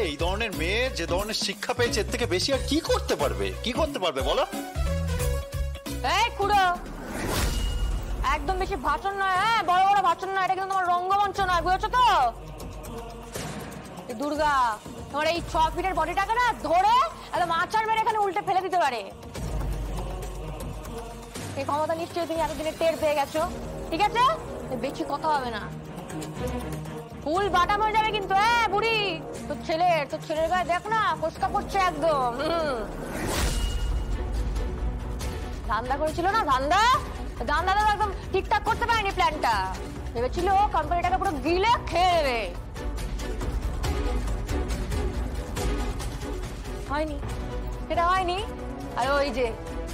এই ধরনের মেয়ে যে ধরনের শিক্ষা পেয়েছে এর থেকে বেশি আর কি করতে পারবে বলো? এই কুড়ো, একদম বেশি ভাষণ নয়, হ্যাঁ বড় বড় ভাষণ নয়, এটা কিন্তু তোমার রঙ্গমঞ্চ নয়, বুঝেছো তো? দুর্গা তোমার এই 6 ফিটের বডিটাকে না ধরে একদম আচার মেরে এখানে উল্টে ফেলে দিতে পারে। এই ক্ষমতা নিশ্চয়ই তুমি এতদিনে টের পেয়ে গেছো, ঠিক আছে? বেশি কথা হবে না, ফুল বাটাম হয়ে যাবে কিন্তু। হ্যাঁ বুড়ি, তোর ছেলের গায়ে দেখ না, ফসকা পড়ছে একদম। ধান্দা করেছিল না, ধান্দা তো একদম ঠিকঠাক করতে পারেনি প্ল্যানটা। ভেবেছিল কোম্পানিটাকে পুরো গিলে খেয়ে দেবে, হয়নি, সেটা হয়নি। আর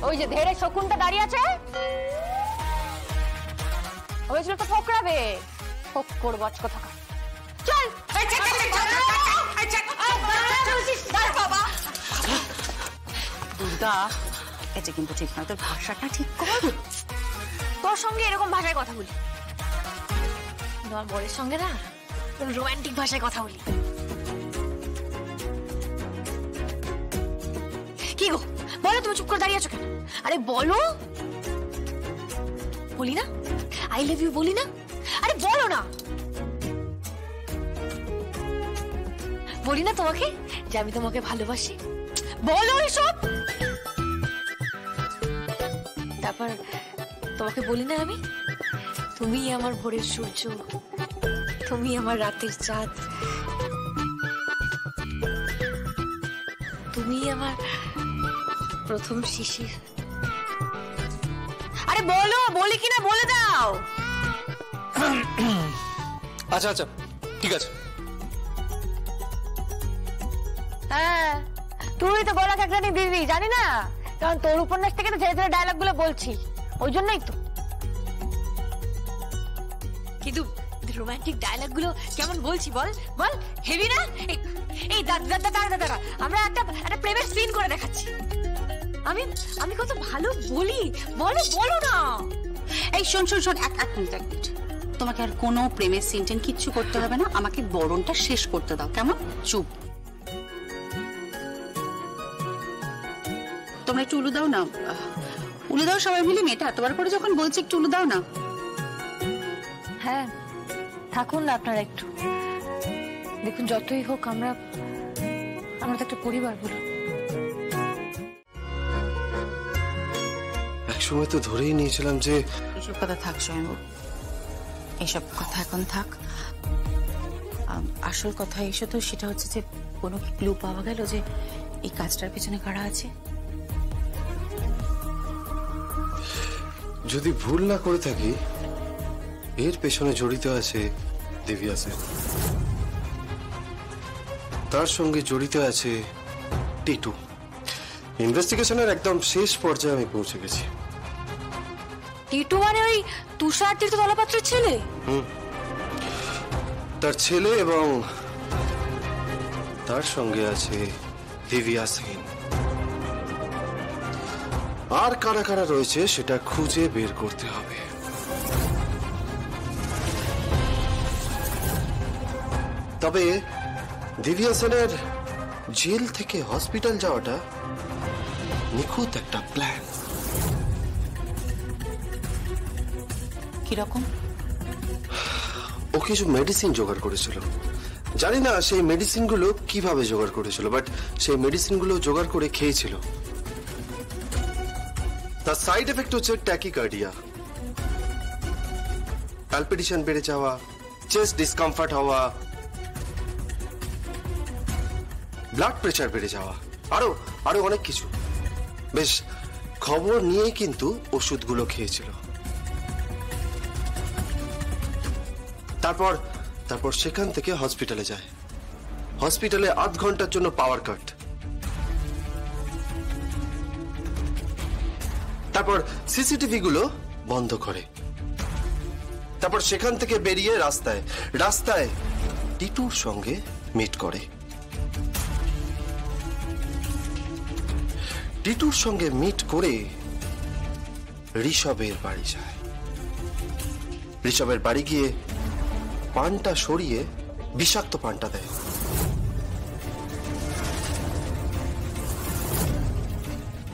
ওই যে ধেড়ে শকুনটা দাঁড়িয়ে আছে, হয়েছিল তো ফোকরাবে, ফোকর বচকো থাকা। চল দুর্গা, এটা কিন্তু ঠিক নয়, তোর ভাষাটা ঠিক কর। তোর সঙ্গে এরকম ভাষায় কথা বলি, তোমার বরের সঙ্গে না রোমান্টিক ভাষায় কথা বলি। কি গো বলো, তুমি চুপ করে দাঁড়িয়ে আছো কেন? আরে বলো, বলি না আই লাভ ইউ, বলি না? আরে বলো না, বলি না তোমাকে যে আমি তোমাকে ভালোবাসি? বলো এসব। তারপর তোমাকে বলি না আমি, তুমি আমার ভোরের সূর্য, তুমি আমার রাতের চাঁদ, তুমি আমার প্রথম শিশির। আরে বলো, বলি কিনা বলে দাও। আচ্ছা ঠিক আছে। হ্যাঁ, তুই তো গলা কাকড়ানি দিবি, জানি না, কারণ তোর উপন্যাস থেকে তো ছেড়ে ছেড়ে ডায়লগ গুলো বলছি, ওই জন্যই তো। কিন্তু রোমান্টিক ডায়লগ গুলো কেমন বলছি বল বল, হেভি না? এই দাদা আমরা একটা প্রেমের সিন করে দেখাচ্ছি। আমি কত ভালো বলি, বলো না। এই শোন এক মিনিট, তোমাকে আর কোনো প্রেমের সিনটেন কিচ্ছু করতে হবে না, আমাকে বরণটা শেষ করতে দাও, কেমন? চুপ। তোমরা একটু উলু দাও না, উলু দাও সবাই মিলে, মেয়েটা এতবার করে যখন বলছি একটু উলু দাও না। হ্যাঁ থাকুন না আপনারা একটু, দেখুন যতই হোক আমরা তো একটা পরিবার, বলুন। একসময় তো ধরেই নিয়েছিলাম যে এসব কথা থাক স্বয়ম্ভু, এসব কথা এখন থাক। আসল কথা এসো তো, সেটা হচ্ছে যে কোনো কি ক্লু পাওয়া গেল যে এই কাজটার পেছনে কারা আছে? যদি ভুল না করে থাকি, এর পেছনে জড়িত আছে দিব্যা সেন, তার সঙ্গে জড়িত আছে টিটু। ইনভেস্টিগেশনের একদম শেষ পর্যায়ে আমি পৌঁছে গেছি। টিটু মানে ওই তুষার তীর্থ দলাপাত্রের ছেলে? তার ছেলে, এবং তার সঙ্গে আছে দিব্যা সেন। আর কারা কারা রয়েছে সেটা খুঁজে বের করতে হবে। তবে দিব্যা সেনের জেল থেকে হসপিটাল যাওয়াটা নিখুঁত একটা প্ল্যান। কিরকম? ও কিছু মেডিসিন জোগাড় করেছিল, জানি না সেই মেডিসিনগুলো কিভাবে জোগাড় করেছিল, বাট সেই মেডিসিনগুলো জোগাড় করে খেয়েছিল। তার সাইড এফেক্ট হচ্ছে ট্যাকিকার্ডিয়া, প্যালপিটেশন বেড়ে যাওয়া, চেস্ট ডিসকমফর্ট হওয়া, ব্লাড প্রেশার বেড়ে যাওয়া, আরো অনেক কিছু। বেশ খবর নিয়ে কিন্তু ওষুধগুলো খেয়েছিল। তারপর সেখান থেকে হসপিটালে যায়। হসপিটালে 8 ঘন্টার জন্য পাওয়ার কাট। তারপর সিসিটিভি গুলো বন্ধ করে। তারপর সেখান থেকে বেরিয়ে রাস্তায় টিটুর সঙ্গে মিট করে। টিটুর সঙ্গে মিট করে ঋষভের বাড়ি যায়। ঋষভের বাড়ি গিয়ে পানটা সরিয়ে বিষাক্ত পানটা দেয়।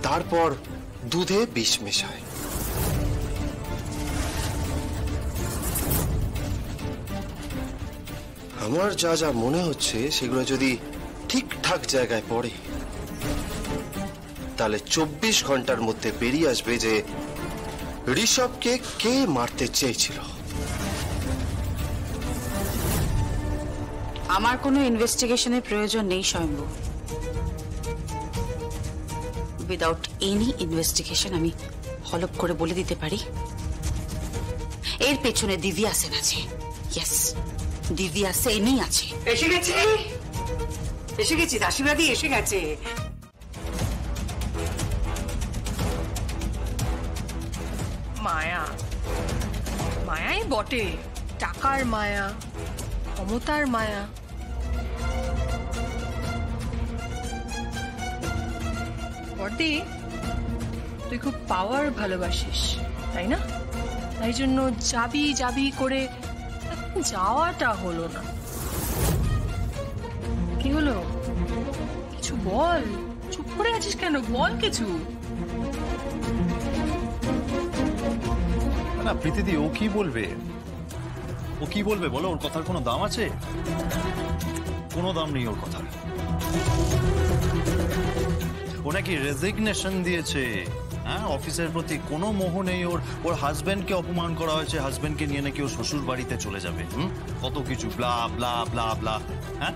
তারপর দুধে বিষ মেশায়। আমার যা যা মনে হচ্ছে সেগুলো যদি ঠিকঠাক জায়গায় পড়ে তাহলে 24 ঘন্টার মধ্যে বেরিয়ে আসবে যে ঋষভকে কে মারতে চেয়েছিল। আমার কোনো ইনভেস্টিগেশনের প্রয়োজন নেই স্বয়ম্ভু। উইদাউট এনি ইনভেস্টিগেশন আমি হলপ করে বলে দিতে পারি এর পেছনে দিব্যা সেন আছে। ইয়েস, দিব্যা সেনই আছে। এসে গেছি দাসীবাদী এসে গেছে। মায়া, মায়াই বটে, টাকার মায়া, ক্ষমতার মায়া। বড়দি, তুই খুব পাওয়ার ভালোবাসিস, তাই না? তাই জন্য যাবি যাবি করে যাওয়াটা হলো না। কি হলো? কিছু বল, চুপ করে আছিস কেন? বল কিছু। না প্রীতিদি, ও কি বলবে? ও কি বলবে বলো? ওর কথার কোনো দাম আছে? কোনো দাম নেই ওর কথার। ও নাকি রেজিগনেশন দিয়েছে। হ্যাঁ, অফিসের প্রতি কোনো মোহ নেই ওর। ওর হাজবেন্ডকে অপমান করা হয়েছে, হাজবেন্ডকে নিয়ে নাকি ও শ্বশুর বাড়িতে চলে যাবে। কত কিছু ব্লা ব্লা ব্লা ব্লা। হ্যাঁ,